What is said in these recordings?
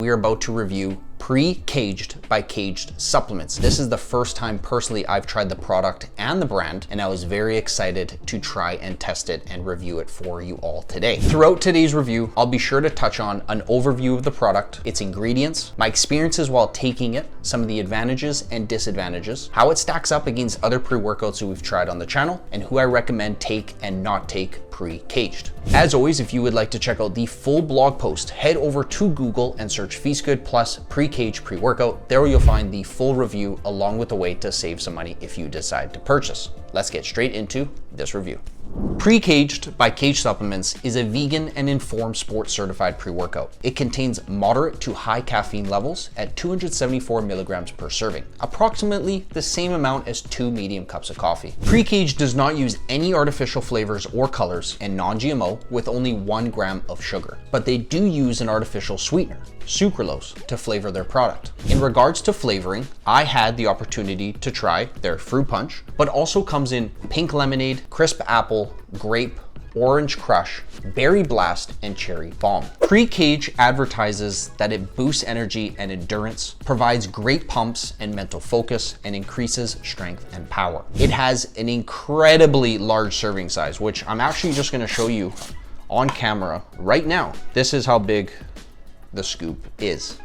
We are about to review Pre-Kaged by Kaged supplements. This is the first time personally I've tried the product and the brand, and I was very excited to try and test it and review it for you all today. Throughout today's review, I'll be sure to touch on an overview of the product, its ingredients, my experiences while taking it, some of the advantages and disadvantages, how it stacks up against other pre-workouts that we've tried on the channel, and who I recommend take and not take Pre-Kaged. As always, if you would like to check out the full blog post, head over to Google and search FeastGood plus Pre-Kaged pre-workout. There you'll find the full review along with a way to save some money if you decide to purchase. Let's get straight into this review. Pre-Kaged by Kaged Supplements is a vegan and informed sports certified pre-workout. It contains moderate to high caffeine levels at 274 milligrams per serving, approximately the same amount as 2 medium cups of coffee. Pre-Kaged does not use any artificial flavors or colors and non-GMO with only 1 gram of sugar, but they do use an artificial sweetener, sucralose, to flavor their product. In regards to flavoring, I had the opportunity to try their fruit punch, but also comes in pink lemonade, crisp apple, grape, orange crush, berry blast, and cherry bomb. Pre-Kaged advertises that it boosts energy and endurance, provides great pumps and mental focus, and increases strength and power. It has an incredibly large serving size, which I'm actually just gonna show you on camera right now. This is how big the scoop is,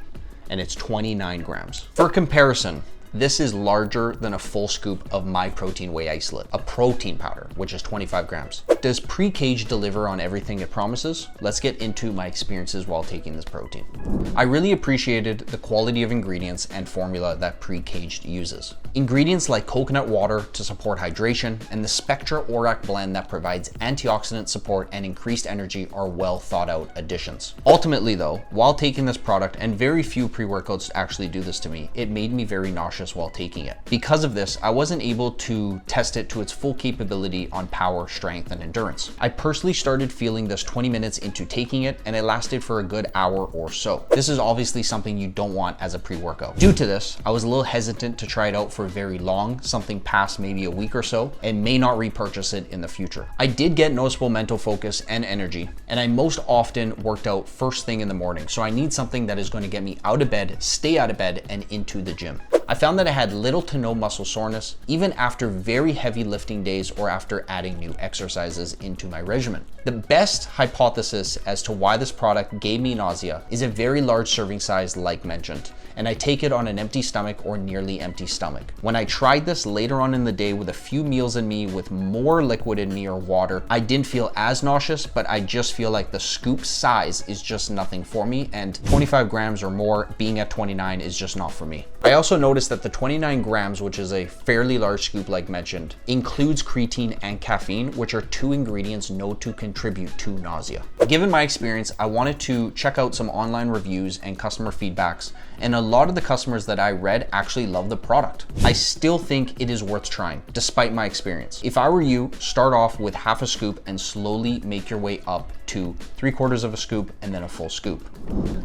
and it's 29 grams. For comparison, this is larger than a full scoop of My Protein Whey Isolate, a protein powder, which is 25 grams. Does Pre-Kaged deliver on everything it promises? Let's get into my experiences while taking this protein. I really appreciated the quality of ingredients and formula that Pre-Kaged uses. Ingredients like coconut water to support hydration and the Spectra Orac blend that provides antioxidant support and increased energy are well thought out additions. Ultimately though, while taking this product, and very few pre-workouts actually do this to me, it made me very nauseous while taking it. Because of this, I wasn't able to test it to its full capability on power, strength, and endurance. I personally started feeling this 20 minutes into taking it, and it lasted for a good hour or so. This is obviously something you don't want as a pre-workout. Due to this, I was a little hesitant to try it out for very long, something past maybe a week or so, and may not repurchase it in the future. I did get noticeable mental focus and energy, and I most often worked out first thing in the morning, so I need something that is going to get me out of bed, stay out of bed, and into the gym. I found that I had little to no muscle soreness, even after very heavy lifting days or after adding new exercises into my regimen. The best hypothesis as to why this product gave me nausea is a very large serving size like mentioned, and I take it on an empty stomach or nearly empty stomach. When I tried this later on in the day with a few meals in me with more liquid in me or water, I didn't feel as nauseous, but I just feel like the scoop size is just nothing for me, and 25 grams or more being at 29 is just not for me. I also noticed that the 29 grams, which is a fairly large scoop like mentioned, includes creatine and caffeine, which are 2 ingredients known to contribute to nausea. Given my experience, I wanted to check out some online reviews and customer feedbacks, and a lot of the customers that I read actually love the product. I still think it is worth trying, despite my experience. If I were you, start off with half a scoop and slowly make your way up to 3/4 of a scoop and then a full scoop.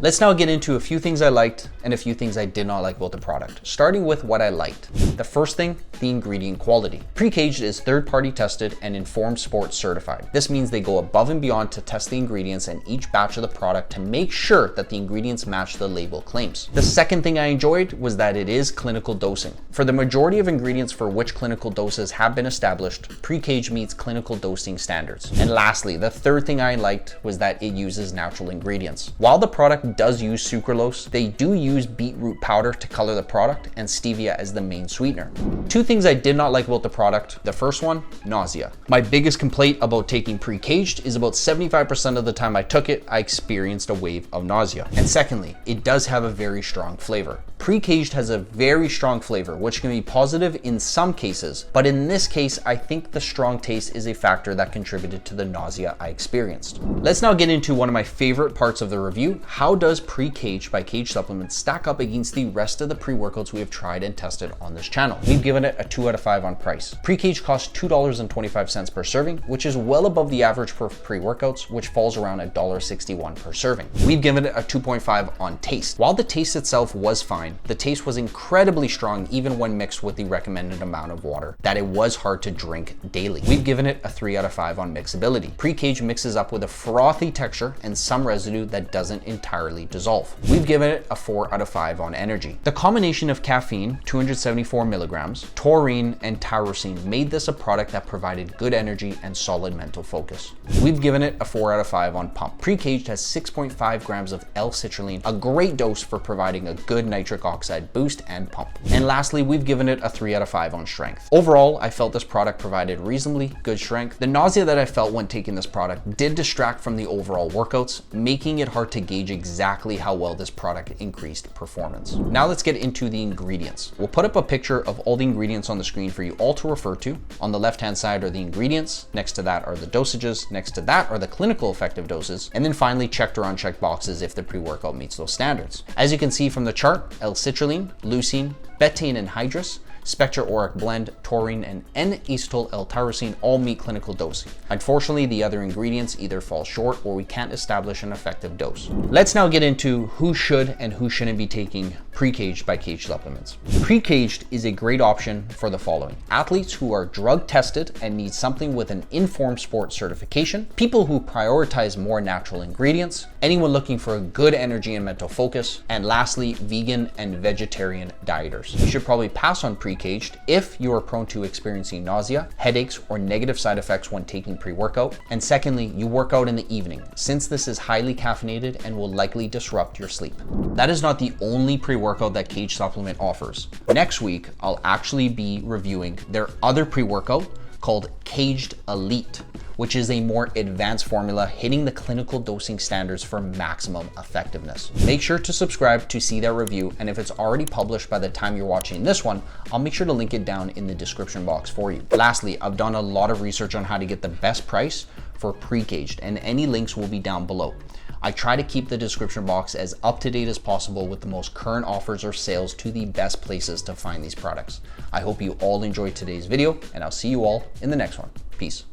Let's now get into a few things I liked and a few things I did not like about the product, starting with what I liked. The first thing, the ingredient quality. Pre-Kaged is third-party tested and informed sports certified. This means they go above and beyond to test the ingredients in each batch of the product to make sure that the ingredients match the label claims. The second thing I enjoyed was that it is clinical dosing. For the majority of ingredients for which clinical doses have been established, Pre-Kaged meets clinical dosing standards. And lastly, the third thing I liked was that it uses natural ingredients. While the product does use sucralose, they do use beetroot powder to color the product and stevia as the main sweetener. 2 things I did not like about the product. The first one, nausea. My biggest complaint about taking Pre-Kaged is about 75% of the time I took it, I experienced a wave of nausea. And secondly, it does have a very strong flavor. Pre-Kaged has a very strong flavor, which can be positive in some cases, but in this case, I think the strong taste is a factor that contributed to the nausea I experienced. Let's now get into one of my favorite parts of the review. How does Pre-Kaged by Kaged Supplements stack up against the rest of the pre-workouts we have tried and tested on this channel? We've given it a 2 out of 5 on price. Pre-Kaged costs $2.25 per serving, which is well above the average for pre-workouts, which falls around $1.61 per serving. We've given it a 2.5 on taste. While the taste itself was fine, fine. The taste was incredibly strong even when mixed with the recommended amount of water that it was hard to drink daily. We've given it a 3 out of 5 on mixability. Pre-Kaged mixes up with a frothy texture and some residue that doesn't entirely dissolve. We've given it a 4 out of 5 on energy. The combination of caffeine, 274 milligrams, taurine, and tyrosine made this a product that provided good energy and solid mental focus. We've given it a 4 out of 5 on pump. Pre-Kaged has 6.5 grams of L-citrulline, a great dose for providing a good nitric oxide boost and pump. And lastly, we've given it a 3 out of 5 on strength. Overall, I felt this product provided reasonably good strength. The nausea that I felt when taking this product did distract from the overall workouts, making it hard to gauge exactly how well this product increased performance. Now let's get into the ingredients. We'll put up a picture of all the ingredients on the screen for you all to refer to. On the left-hand side are the ingredients, next to that are the dosages, next to that are the clinical effective doses, and then finally checked or unchecked boxes if the pre-workout meets those standards. As you can see from the chart, L-citrulline, leucine, betaine anhydrous, Spectra Auric Blend, taurine, and N-acetyl L-tyrosine all meet clinical dosing. Unfortunately, the other ingredients either fall short or we can't establish an effective dose. Let's now get into who should and who shouldn't be taking Pre-Kaged by Kaged supplements. Pre-Kaged is a great option for the following: athletes who are drug tested and need something with an informed sport certification, people who prioritize more natural ingredients, anyone looking for a good energy and mental focus, and lastly, vegan and vegetarian dieters. You should probably pass on Pre-Kaged if you are prone to experiencing nausea, headaches, or negative side effects when taking pre-workout. And secondly, you work out in the evening, since this is highly caffeinated and will likely disrupt your sleep. That is not the only pre-workout that Kaged supplement offers. Next week, I'll actually be reviewing their other pre-workout called Kaged Elite, which is a more advanced formula hitting the clinical dosing standards for maximum effectiveness. Make sure to subscribe to see that review, and if it's already published by the time you're watching this one, I'll make sure to link it down in the description box for you. Lastly, I've done a lot of research on how to get the best price for Pre-Kaged, and any links will be down below. I try to keep the description box as up to date as possible with the most current offers or sales to the best places to find these products. I hope you all enjoyed today's video, and I'll see you all in the next one. Peace.